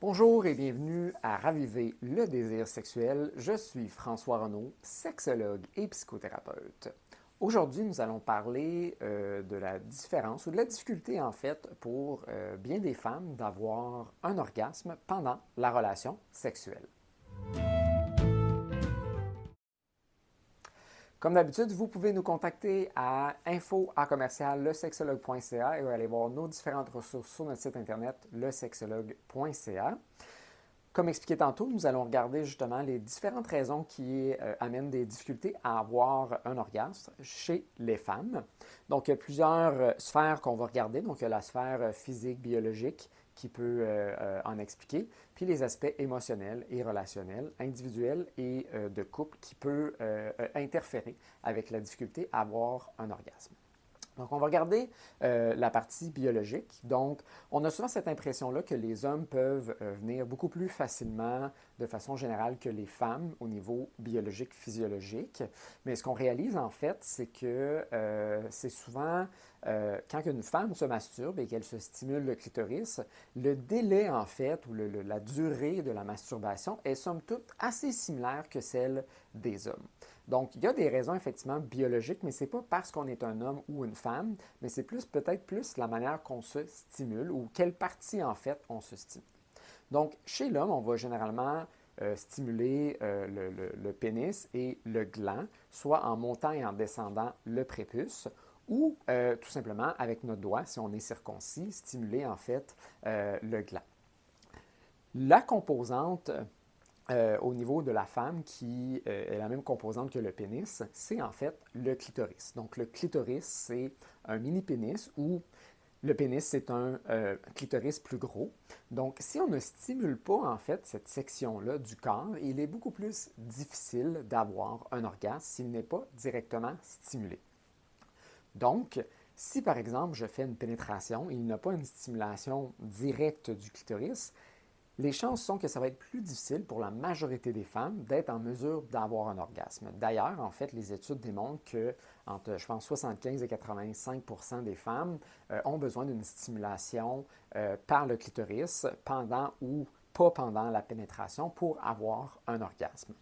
Bonjour et bienvenue à Raviver le désir sexuel. Je suis François Renaud, sexologue et psychothérapeute. Aujourd'hui, nous allons parler de la différence ou de la difficulté en fait pour bien des femmes d'avoir un orgasme pendant la relation sexuelle. Comme d'habitude, vous pouvez nous contacter à info@lesexologue.ca et aller voir nos différentes ressources sur notre site internet lesexologue.ca. Comme expliqué tantôt, nous allons regarder justement les différentes raisons qui amènent des difficultés à avoir un orgasme chez les femmes. Donc, il y a plusieurs sphères qu'on va regarder. Donc, il y a la sphère physique, biologique qui peut en expliquer, puis les aspects émotionnels et relationnels, individuels et de couple qui peut interférer avec la difficulté à avoir un orgasme. Donc, on va regarder la partie biologique. Donc, on a souvent cette impression-là que les hommes peuvent venir beaucoup plus facilement, de façon générale, que les femmes au niveau biologique, physiologique. Mais ce qu'on réalise, en fait, c'est que c'est souvent quand une femme se masturbe et qu'elle se stimule le clitoris, le délai, en fait, ou la durée de la masturbation est somme toute assez similaire que celle des hommes. Donc, il y a des raisons effectivement biologiques, mais ce n'est pas parce qu'on est un homme ou une femme, mais c'est peut-être plus la manière qu'on se stimule ou quelle partie en fait on se stimule. Donc, chez l'homme, on va généralement stimuler le pénis et le gland, soit en montant et en descendant le prépuce, ou tout simplement avec notre doigt, si on est circoncis, stimuler en fait le gland. La composante au niveau de la femme qui est la même composante que le pénis, c'est en fait le clitoris. Donc le clitoris, c'est un mini-pénis ou le pénis, c'est un clitoris plus gros. Donc si on ne stimule pas en fait cette section-là du corps, il est beaucoup plus difficile d'avoir un orgasme s'il n'est pas directement stimulé. Donc, si par exemple je fais une pénétration, il n'y a pas une stimulation directe du clitoris, les chances sont que ça va être plus difficile pour la majorité des femmes d'être en mesure d'avoir un orgasme. D'ailleurs, en fait, les études démontrent que entre, je pense, 75 et 85 des femmes ont besoin d'une stimulation par le clitoris pendant ou pas pendant la pénétration pour avoir un orgasme.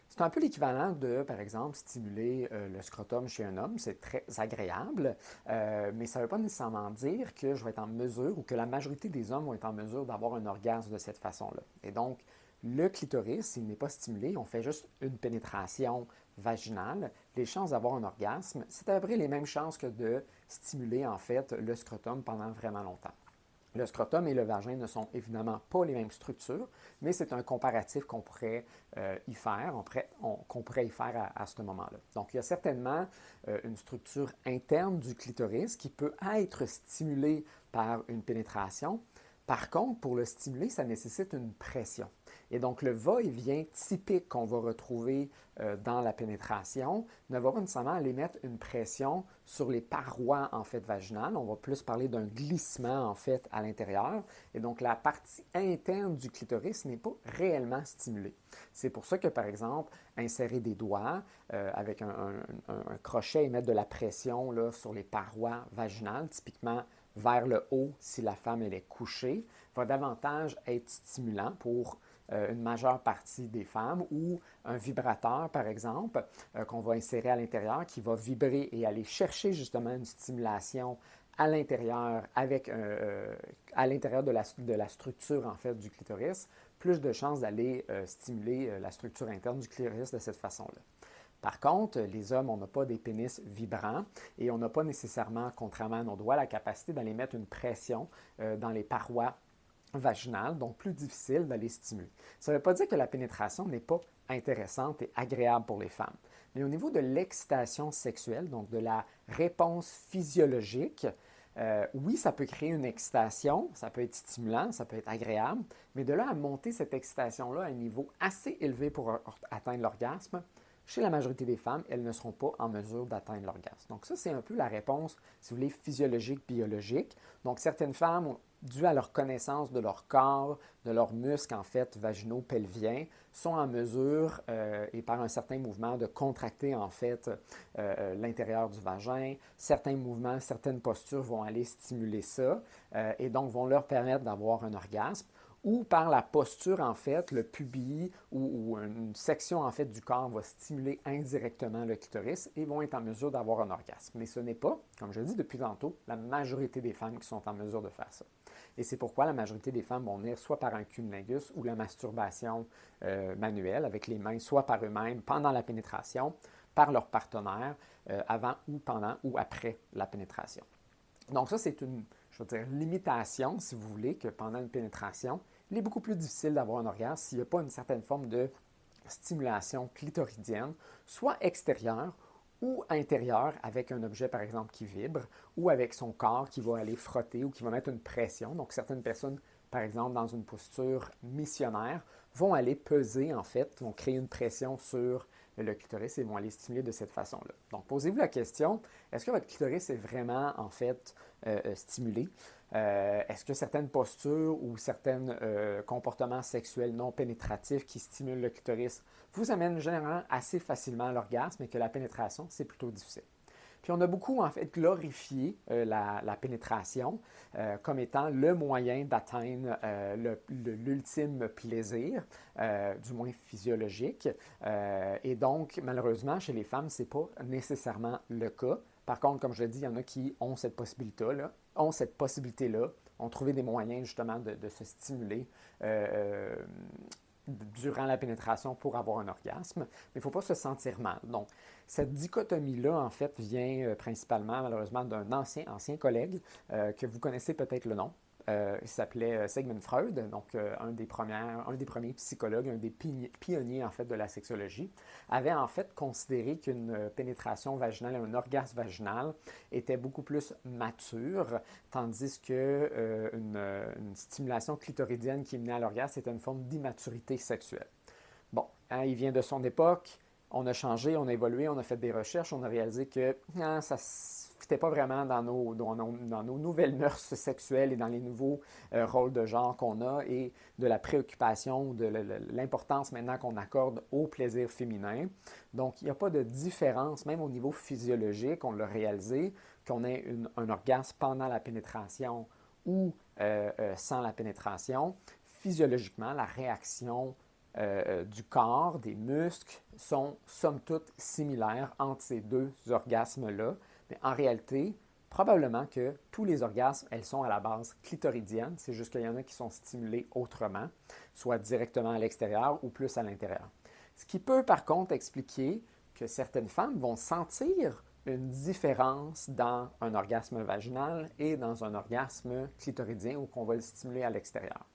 C'est un peu l'équivalent de, par exemple, stimuler le scrotum chez un homme. C'est très agréable, mais ça ne veut pas nécessairement dire que je vais être en mesure ou que la majorité des hommes vont être en mesure d'avoir un orgasme de cette façon-là. Et donc, le clitoris, s'il n'est pas stimulé, on fait juste une pénétration vaginale, les chances d'avoir un orgasme, c'est à peu près les mêmes chances que de stimuler en fait le scrotum pendant vraiment longtemps. Le scrotum et le vagin ne sont évidemment pas les mêmes structures, mais c'est un comparatif qu'on pourrait y faire, qu'on pourrait y faire à ce moment-là. Donc, il y a certainement une structure interne du clitoris qui peut être stimulée par une pénétration. Par contre, pour le stimuler, ça nécessite une pression. Et donc, le va-et-vient typique qu'on va retrouver dans la pénétration ne va pas nécessairement aller mettre une pression sur les parois en fait vaginales. On va plus parler d'un glissement en fait à l'intérieur. Et donc, la partie interne du clitoris n'est pas réellement stimulée. C'est pour ça que, par exemple, insérer des doigts avec un crochet et mettre de la pression là, sur les parois vaginales, typiquement vers le haut si la femme elle est couchée, va davantage être stimulant pour une majeure partie des femmes ou un vibrateur, par exemple, qu'on va insérer à l'intérieur qui va vibrer et aller chercher justement une stimulation à l'intérieur à l'intérieur de la structure en fait du clitoris, plus de chances d'aller stimuler la structure interne du clitoris de cette façon-là. Par contre, les hommes, on n'a pas des pénis vibrants et on n'a pas nécessairement, contrairement à nos doigts, la capacité d'aller mettre une pression dans les parois vaginales, donc plus difficile d'aller stimuler. Ça ne veut pas dire que la pénétration n'est pas intéressante et agréable pour les femmes. Mais au niveau de l'excitation sexuelle, donc de la réponse physiologique, oui, ça peut créer une excitation, ça peut être stimulant, ça peut être agréable, mais de là à monter cette excitation-là à un niveau assez élevé pour atteindre l'orgasme, chez la majorité des femmes, elles ne seront pas en mesure d'atteindre l'orgasme. Donc ça, c'est un peu la réponse, si vous voulez, physiologique, biologique. Donc certaines femmes, dû à leur connaissance de leur corps, de leurs muscles, en fait, vaginaux, pelviens, sont en mesure, et par un certain mouvement, de contracter, en fait, l'intérieur du vagin. Certains mouvements, certaines postures vont aller stimuler ça et donc vont leur permettre d'avoir un orgasme. ou par la posture, en fait, le pubis ou une section, en fait, du corps va stimuler indirectement le clitoris et vont être en mesure d'avoir un orgasme. Mais ce n'est pas, comme je l'ai dit depuis tantôt, la majorité des femmes qui sont en mesure de faire ça. Et c'est pourquoi la majorité des femmes vont venir soit par un cunnilingus ou la masturbation manuelle avec les mains, soit par eux-mêmes pendant la pénétration, par leur partenaire, avant ou pendant ou après la pénétration. Donc ça, c'est une, je veux dire, limitation, si vous voulez, que pendant une pénétration, il est beaucoup plus difficile d'avoir un orgasme s'il n'y a pas une certaine forme de stimulation clitoridienne, soit extérieure ou intérieure avec un objet, par exemple, qui vibre, ou avec son corps qui va aller frotter ou qui va mettre une pression. Donc, certaines personnes, par exemple, dans une posture missionnaire, vont aller peser, en fait, vont créer une pression sur le clitoris et vont aller stimuler de cette façon-là. Donc, posez-vous la question, est-ce que votre clitoris est vraiment, en fait, stimulé? Est-ce que certaines postures ou certains comportements sexuels non pénétratifs qui stimulent le clitoris vous amènent généralement assez facilement à l'orgasme et que la pénétration, c'est plutôt difficile? Puis on a beaucoup, en fait, glorifié la pénétration comme étant le moyen d'atteindre l'ultime plaisir, du moins physiologique. Et donc, malheureusement, chez les femmes, ce n'est pas nécessairement le cas. Par contre, comme je l'ai dit, il y en a qui ont cette possibilité-là, ont trouvé des moyens justement de se stimuler durant la pénétration pour avoir un orgasme, mais il ne faut pas se sentir mal. Donc, cette dichotomie-là, en fait, vient principalement, malheureusement, d'un ancien collègue que vous connaissez peut-être le nom. Il s'appelait Sigmund Freud, donc un des premiers psychologues, un des pionniers, en fait, de la sexologie, avait, en fait, considéré qu'une pénétration vaginale, un orgasme vaginal, était beaucoup plus mature, tandis qu'une stimulation clitoridienne qui menait à l'orgasme était une forme d'immaturité sexuelle. Bon, hein, il vient de son époque, on a changé, on a évolué, on a fait des recherches, on a réalisé que ça ne fitait pas vraiment dans nos nouvelles mœurs sexuelles et dans les nouveaux rôles de genre qu'on a et de la préoccupation, de l'importance maintenant qu'on accorde au plaisir féminin. Donc, il n'y a pas de différence, même au niveau physiologique, on l'a réalisé, qu'on ait un orgasme pendant la pénétration ou sans la pénétration. Physiologiquement, la réaction du corps, des muscles, sont somme toute similaires entre ces deux orgasmes-là. Mais en réalité, probablement que tous les orgasmes, elles sont à la base clitoridiennes. C'est juste qu'il y en a qui sont stimulés autrement, soit directement à l'extérieur ou plus à l'intérieur. Ce qui peut par contre expliquer que certaines femmes vont sentir une différence dans un orgasme vaginal et dans un orgasme clitoridien où on va le stimuler à l'extérieur.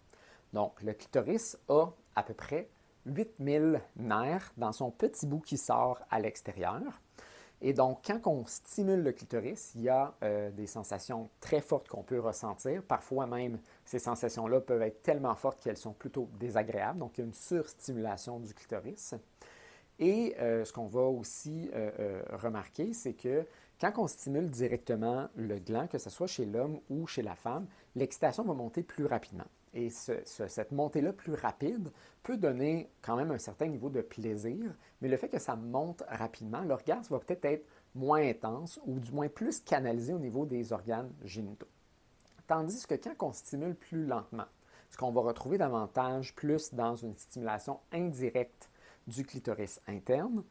Donc, le clitoris a à peu près 8000 nerfs dans son petit bout qui sort à l'extérieur. Et donc, quand on stimule le clitoris, il y a des sensations très fortes qu'on peut ressentir. Parfois même, ces sensations-là peuvent être tellement fortes qu'elles sont plutôt désagréables. Donc, il y a une surstimulation du clitoris. Et ce qu'on va aussi remarquer, c'est que quand on stimule directement le gland, que ce soit chez l'homme ou chez la femme, l'excitation va monter plus rapidement. Et cette montée-là plus rapide peut donner quand même un certain niveau de plaisir, mais le fait que ça monte rapidement, l'orgasme va peut-être être moins intense ou du moins plus canalisé au niveau des organes génitaux. Tandis que quand on stimule plus lentement, ce qu'on va retrouver davantage plus dans une stimulation indirecte du clitoris interne,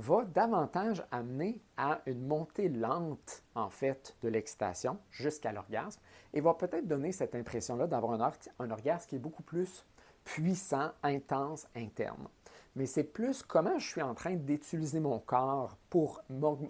va davantage amener à une montée lente, en fait, de l'excitation jusqu'à l'orgasme et va peut-être donner cette impression-là d'avoir un orgasme qui est beaucoup plus puissant, intense, interne. Mais c'est plus comment je suis en train d'utiliser mon corps pour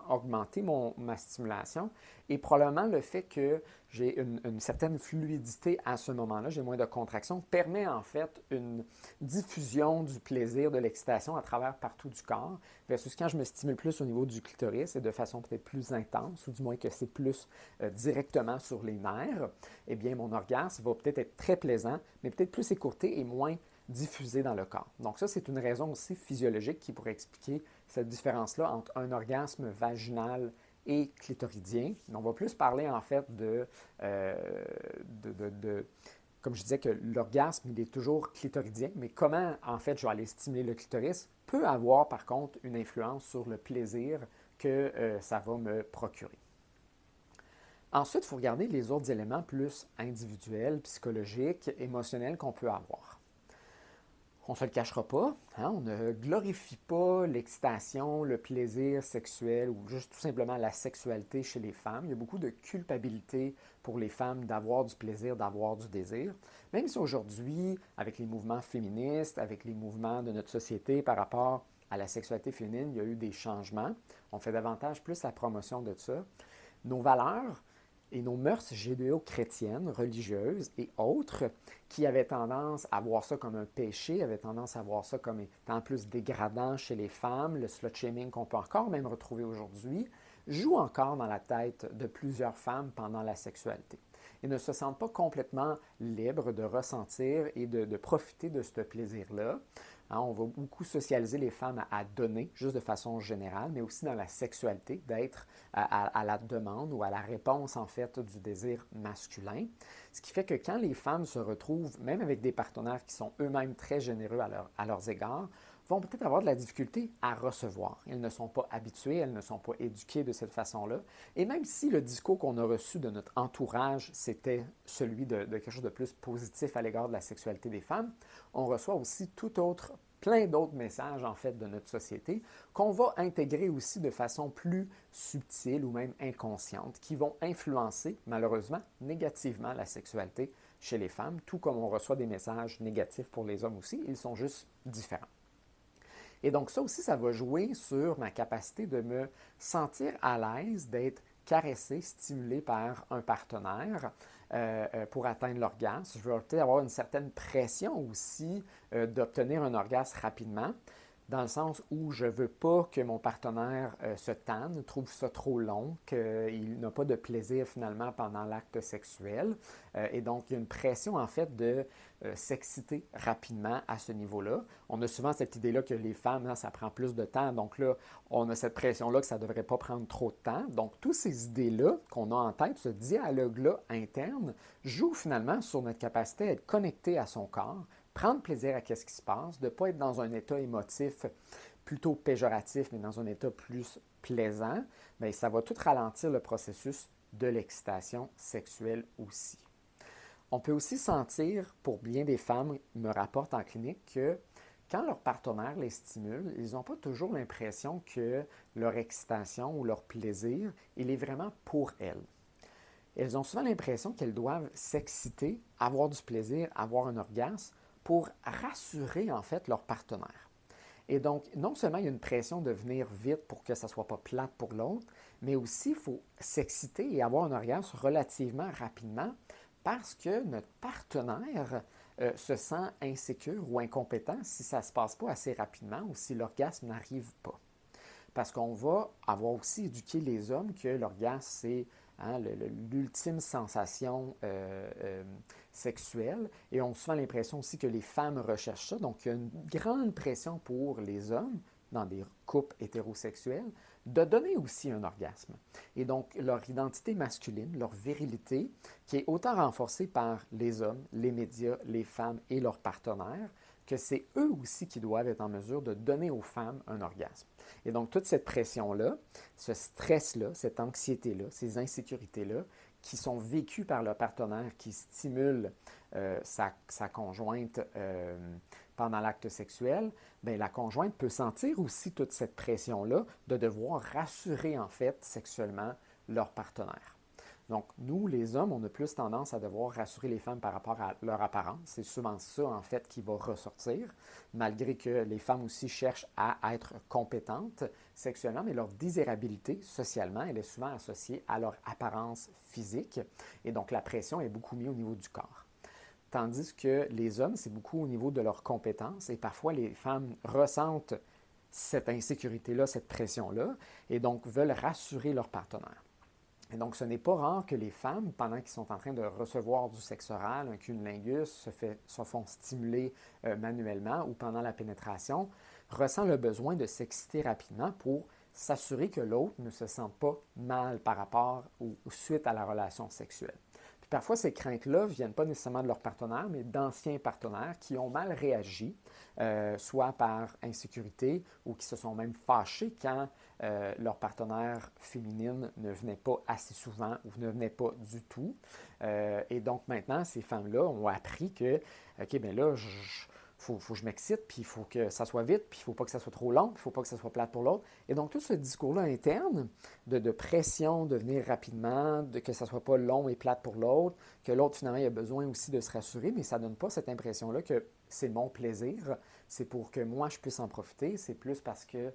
augmenter ma stimulation et probablement le fait que j'ai une certaine fluidité à ce moment-là, j'ai moins de contraction, permet en fait une diffusion du plaisir, de l'excitation à travers partout du corps, versus quand je me stimule plus au niveau du clitoris et de façon peut-être plus intense, ou du moins que c'est plus directement sur les nerfs, eh bien mon orgasme va peut-être être très plaisant, mais peut-être plus écourté et moins diffusé dans le corps. Donc ça, c'est une raison aussi physiologique qui pourrait expliquer cette différence-là entre un orgasme vaginal et clitoridien. On va plus parler en fait comme je disais, que l'orgasme, il est toujours clitoridien, mais comment en fait je vais aller stimuler le clitoris peut avoir par contre une influence sur le plaisir que ça va me procurer. Ensuite, il faut regarder les autres éléments plus individuels, psychologiques, émotionnels qu'on peut avoir. On ne se le cachera pas, hein, on ne glorifie pas l'excitation, le plaisir sexuel ou juste tout simplement la sexualité chez les femmes. Il y a beaucoup de culpabilité pour les femmes d'avoir du plaisir, d'avoir du désir. Même si aujourd'hui, avec les mouvements féministes, avec les mouvements de notre société par rapport à la sexualité féminine, il y a eu des changements. On fait davantage plus la promotion de ça. Nos valeurs et nos mœurs judéo-chrétiennes, religieuses et autres, qui avaient tendance à voir ça comme un péché, avaient tendance à voir ça comme étant plus dégradant chez les femmes, le slut-shaming qu'on peut encore même retrouver aujourd'hui, joue encore dans la tête de plusieurs femmes pendant la sexualité et ne se sentent pas complètement libres de ressentir et de profiter de ce plaisir-là. Hein, on va beaucoup socialiser les femmes à donner, juste de façon générale, mais aussi dans la sexualité, d'être à la demande ou à la réponse, en fait, du désir masculin. Ce qui fait que quand les femmes se retrouvent, même avec des partenaires qui sont eux-mêmes très généreux à leurs égards, vont peut-être avoir de la difficulté à recevoir. Elles ne sont pas habituées, elles ne sont pas éduquées de cette façon-là. Et même si le discours qu'on a reçu de notre entourage, c'était celui de quelque chose de plus positif à l'égard de la sexualité des femmes, on reçoit aussi plein d'autres messages, en fait, de notre société qu'on va intégrer aussi de façon plus subtile ou même inconsciente, qui vont influencer, malheureusement, négativement la sexualité chez les femmes, tout comme on reçoit des messages négatifs pour les hommes aussi, ils sont juste différents. Et donc ça aussi, ça va jouer sur ma capacité de me sentir à l'aise, d'être caressé, stimulé par un partenaire pour atteindre l'orgasme. Je vais peut-être avoir une certaine pression aussi d'obtenir un orgasme rapidement, dans le sens où je ne veux pas que mon partenaire se tanne, trouve ça trop long, qu'il n'a pas de plaisir finalement pendant l'acte sexuel. Et donc, il y a une pression en fait de s'exciter rapidement à ce niveau-là. On a souvent cette idée-là que les femmes, hein, ça prend plus de temps. Donc là, on a cette pression-là que ça ne devrait pas prendre trop de temps. Donc, toutes ces idées-là qu'on a en tête, ce dialogue-là interne, joue finalement sur notre capacité à être connecté à son corps, prendre plaisir à ce qui se passe, de ne pas être dans un état émotif plutôt péjoratif, mais dans un état plus plaisant, bien, ça va tout ralentir le processus de l'excitation sexuelle aussi. On peut aussi sentir, pour bien des femmes, me rapportent en clinique, que quand leur partenaire les stimule, ils n'ont pas toujours l'impression que leur excitation ou leur plaisir, il est vraiment pour elles. Elles ont souvent l'impression qu'elles doivent s'exciter, avoir du plaisir, avoir un orgasme, pour rassurer en fait leur partenaire. Et donc, non seulement il y a une pression de venir vite pour que ça ne soit pas plate pour l'autre, mais aussi il faut s'exciter et avoir un orgasme relativement rapidement parce que notre partenaire se sent insécure ou incompétent si ça ne se passe pas assez rapidement ou si l'orgasme n'arrive pas. Parce qu'on va avoir aussi éduqué les hommes que l'orgasme, c'est hein, l'ultime sensation sexuelle. Et on a souvent l'impression aussi que les femmes recherchent ça. Donc, il y a une grande pression pour les hommes, dans des couples hétérosexuels, de donner aussi un orgasme. Et donc, leur identité masculine, leur virilité, qui est autant renforcée par les hommes, les médias, les femmes et leurs partenaires, que c'est eux aussi qui doivent être en mesure de donner aux femmes un orgasme. Et donc, toute cette pression-là, ce stress-là, cette anxiété-là, ces insécurités-là, qui sont vécues par le partenaire qui stimule sa conjointe pendant l'acte sexuel, bien, la conjointe peut sentir aussi toute cette pression-là de devoir rassurer en fait sexuellement leur partenaire. Donc, nous, les hommes, on a plus tendance à devoir rassurer les femmes par rapport à leur apparence. C'est souvent ça, en fait, qui va ressortir, malgré que les femmes aussi cherchent à être compétentes sexuellement, mais leur désirabilité socialement, elle est souvent associée à leur apparence physique. Et donc, la pression est beaucoup mise au niveau du corps. Tandis que les hommes, c'est beaucoup au niveau de leurs compétences. Et parfois, les femmes ressentent cette insécurité-là, cette pression-là, et donc veulent rassurer leur partenaire. Et donc, ce n'est pas rare que les femmes, pendant qu'ils sont en train de recevoir du sexe oral, un cunnilingus, se font stimuler manuellement ou pendant la pénétration, ressent le besoin de s'exciter rapidement pour s'assurer que l'autre ne se sente pas mal par rapport ou suite à la relation sexuelle. Puis parfois, ces craintes-là ne viennent pas nécessairement de leur partenaire, mais d'anciens partenaires qui ont mal réagi, soit par insécurité ou qui se sont même fâchés quand leur partenaire féminine ne venait pas assez souvent ou ne venait pas du tout. Et donc maintenant, ces femmes-là ont appris que, OK, bien là, faut que je m'excite, puis il faut que ça soit vite, puis il ne faut pas que ça soit trop long, puis il ne faut pas que ça soit plate pour l'autre. Et donc, tout ce discours-là interne de pression, de venir rapidement, de que ça ne soit pas long et plate pour l'autre, que l'autre, finalement, il a besoin aussi de se rassurer, mais ça ne donne pas cette impression-là que c'est mon plaisir, c'est pour que moi, je puisse en profiter, c'est plus parce que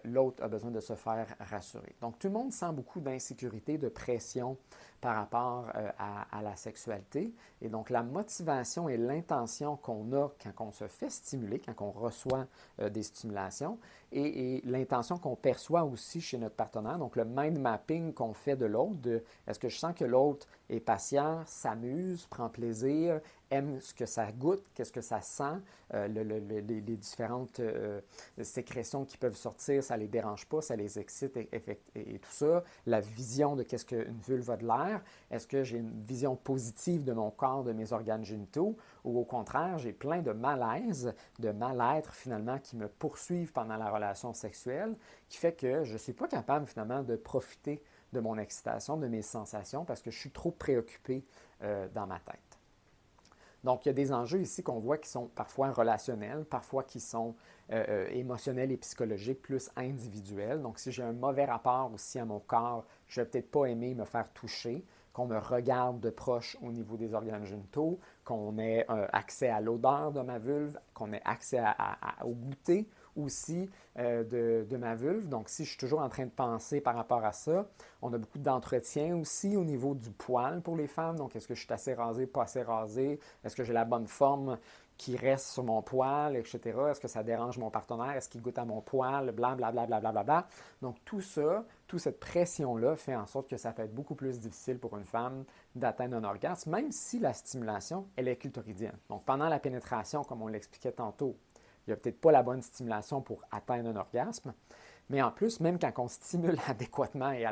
l'autre a besoin de se faire rassurer. Donc, tout le monde sent beaucoup d'insécurité, de pression par rapport à la sexualité. Et donc, la motivation et l'intention qu'on a quand on se fait stimuler, quand on reçoit des stimulations, et l'intention qu'on perçoit aussi chez notre partenaire, donc le mind mapping qu'on fait de l'autre, de est-ce que je sens que l'autre est patient, s'amuse, prend plaisir, aime ce que ça goûte, qu'est-ce que ça sent, les différentes sécrétions qui peuvent sortir, ça ne les dérange pas, ça les excite et tout ça. La vision de qu'est-ce qu'une vulve a de l'air. Est-ce que j'ai une vision positive de mon corps, de mes organes génitaux, ou au contraire, j'ai plein de malaise, de mal-être finalement qui me poursuivent pendant la relation sexuelle, qui fait que je ne suis pas capable finalement de profiter de mon excitation, de mes sensations, parce que je suis trop préoccupé dans ma tête. Donc, il y a des enjeux ici qu'on voit qui sont parfois relationnels, parfois qui sont émotionnels et psychologiques, plus individuels. Donc, si j'ai un mauvais rapport aussi à mon corps, je ne vais peut-être pas aimer me faire toucher, qu'on me regarde de proche au niveau des organes génitaux, qu'on ait accès à l'odeur de ma vulve, qu'on ait accès au goûter aussi de ma vulve. Donc, si je suis toujours en train de penser par rapport à ça, on a beaucoup d'entretien aussi au niveau du poil pour les femmes. Donc, est-ce que je suis assez rasé, pas assez rasé? Est-ce que j'ai la bonne forme qui reste sur mon poil, etc. Est-ce que ça dérange mon partenaire? Est-ce qu'il goûte à mon poil? Blablabla. Bla, bla, bla, bla. Donc, tout ça, toute cette pression-là fait en sorte que ça peut être beaucoup plus difficile pour une femme d'atteindre un orgasme, même si la stimulation, elle est clitoridienne. Donc, pendant la pénétration, comme on l'expliquait tantôt, il n'y a peut-être pas la bonne stimulation pour atteindre un orgasme. Mais en plus, même quand on stimule adéquatement et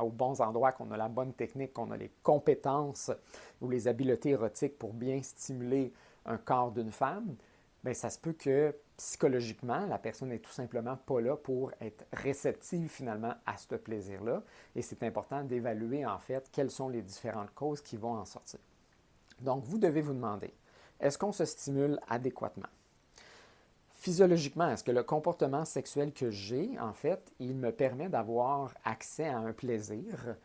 aux bons endroits, qu'on a la bonne technique, qu'on a les compétences ou les habiletés érotiques pour bien stimuler un corps d'une femme, bien, ça se peut que psychologiquement, la personne n'est tout simplement pas là pour être réceptive finalement à ce plaisir-là. Et c'est important d'évaluer en fait quelles sont les différentes causes qui vont en sortir. Donc, vous devez vous demander, est-ce qu'on se stimule adéquatement? Physiologiquement, est-ce que le comportement sexuel que j'ai, en fait, il me permet d'avoir accès à un plaisir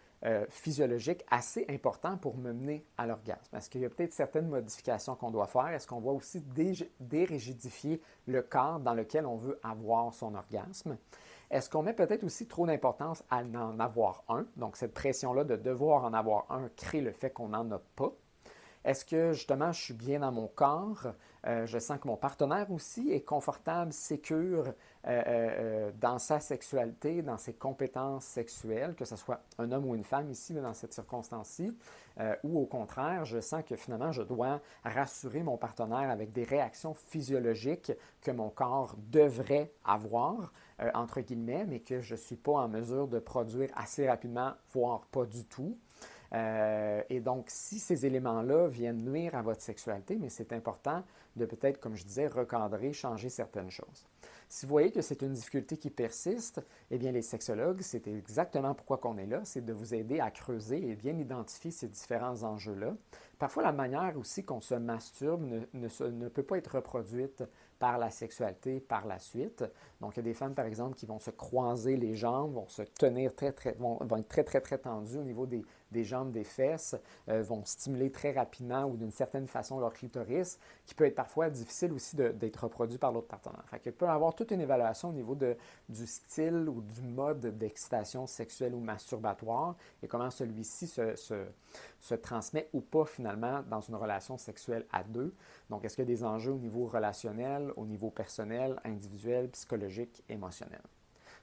physiologique assez important pour me mener à l'orgasme? Est-ce qu'il y a peut-être certaines modifications qu'on doit faire? Est-ce qu'on doit aussi dérigidifier le cadre dans lequel on veut avoir son orgasme? Est-ce qu'on met peut-être aussi trop d'importance à en avoir un? Donc, cette pression-là de devoir en avoir un crée le fait qu'on n'en a pas. Est-ce que justement je suis bien dans mon corps? Je sens que mon partenaire aussi est confortable, sécure dans sa sexualité, dans ses compétences sexuelles, que ce soit un homme ou une femme ici, dans cette circonstance-ci, ou au contraire, je sens que finalement je dois rassurer mon partenaire avec des réactions physiologiques que mon corps devrait avoir, entre guillemets, mais que je ne suis pas en mesure de produire assez rapidement, voire pas du tout. Et donc, si ces éléments-là viennent nuire à votre sexualité, mais c'est important de peut-être, comme je disais, recadrer, changer certaines choses. Si vous voyez que c'est une difficulté qui persiste, eh bien, les sexologues, c'est exactement pourquoi on est là, c'est de vous aider à creuser et bien identifier ces différents enjeux-là. Parfois, la manière aussi qu'on se masturbe ne peut pas être reproduite par la sexualité par la suite. Donc, il y a des femmes, par exemple, qui vont se croiser les jambes, vont se tenir vont être très tendues au niveau des jambes, des fesses, vont stimuler très rapidement ou d'une certaine façon leur clitoris, qui peut être parfois difficile aussi d'être reproduit par l'autre partenaire. Fait qu'il peut y avoir toute une évaluation au niveau du style ou du mode d'excitation sexuelle ou masturbatoire et comment celui-ci se transmet ou pas finalement dans une relation sexuelle à deux. Donc, est-ce qu'il y a des enjeux au niveau relationnel, au niveau personnel, individuel, psychologique, émotionnel?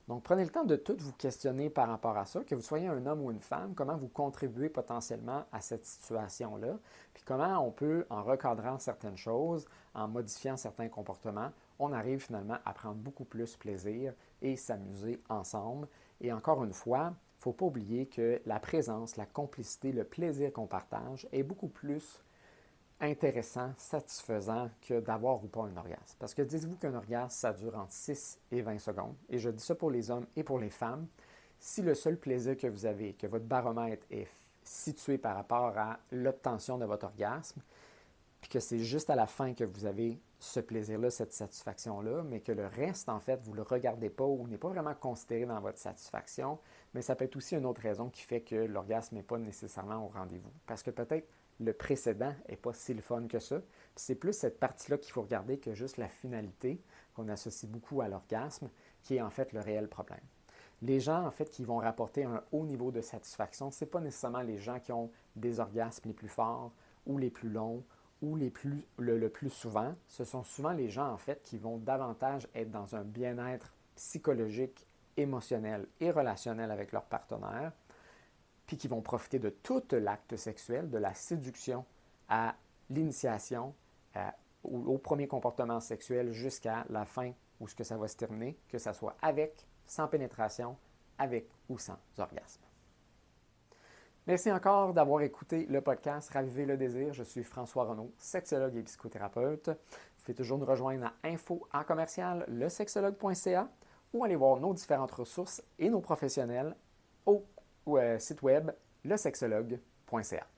Donc, prenez le temps de tout vous questionner par rapport à ça, que vous soyez un homme ou une femme, comment vous contribuez potentiellement à cette situation-là, puis comment on peut, en recadrant certaines choses, en modifiant certains comportements, on arrive finalement à prendre beaucoup plus plaisir et s'amuser ensemble. Et encore une fois, il ne faut pas oublier que la présence, la complicité, le plaisir qu'on partage est beaucoup plus intéressant, satisfaisant que d'avoir ou pas un orgasme. Parce que dites-vous qu'un orgasme, ça dure entre 6 et 20 secondes. Et je dis ça pour les hommes et pour les femmes. Si le seul plaisir que vous avez, que votre baromètre est situé par rapport à l'obtention de votre orgasme, puis que c'est juste à la fin que vous avez ce plaisir-là, cette satisfaction-là, mais que le reste, en fait, vous ne le regardez pas ou n'est pas vraiment considéré dans votre satisfaction, mais ça peut être aussi une autre raison qui fait que l'orgasme n'est pas nécessairement au rendez-vous. Parce que peut-être le précédent n'est pas si le fun que ça. Puis c'est plus cette partie-là qu'il faut regarder que juste la finalité qu'on associe beaucoup à l'orgasme, qui est en fait le réel problème. Les gens, en fait, qui vont rapporter un haut niveau de satisfaction, ce n'est pas nécessairement les gens qui ont des orgasmes les plus forts ou les plus longs ou le plus souvent. Ce sont souvent les gens, en fait, qui vont davantage être dans un bien-être psychologique, émotionnel et relationnel avec leur partenaire, puis qui vont profiter de tout l'acte sexuel, de la séduction à l'initiation, au premier comportement sexuel jusqu'à la fin où ce que ça va se terminer, que ça soit avec, sans pénétration, avec ou sans orgasme. Merci encore d'avoir écouté le podcast Raviver le désir. Je suis François Renaud, sexologue et psychothérapeute. Vous pouvez toujours nous rejoindre à info@lesexologue.ca ou aller voir nos différentes ressources et nos professionnels au site web lesexologue.ca.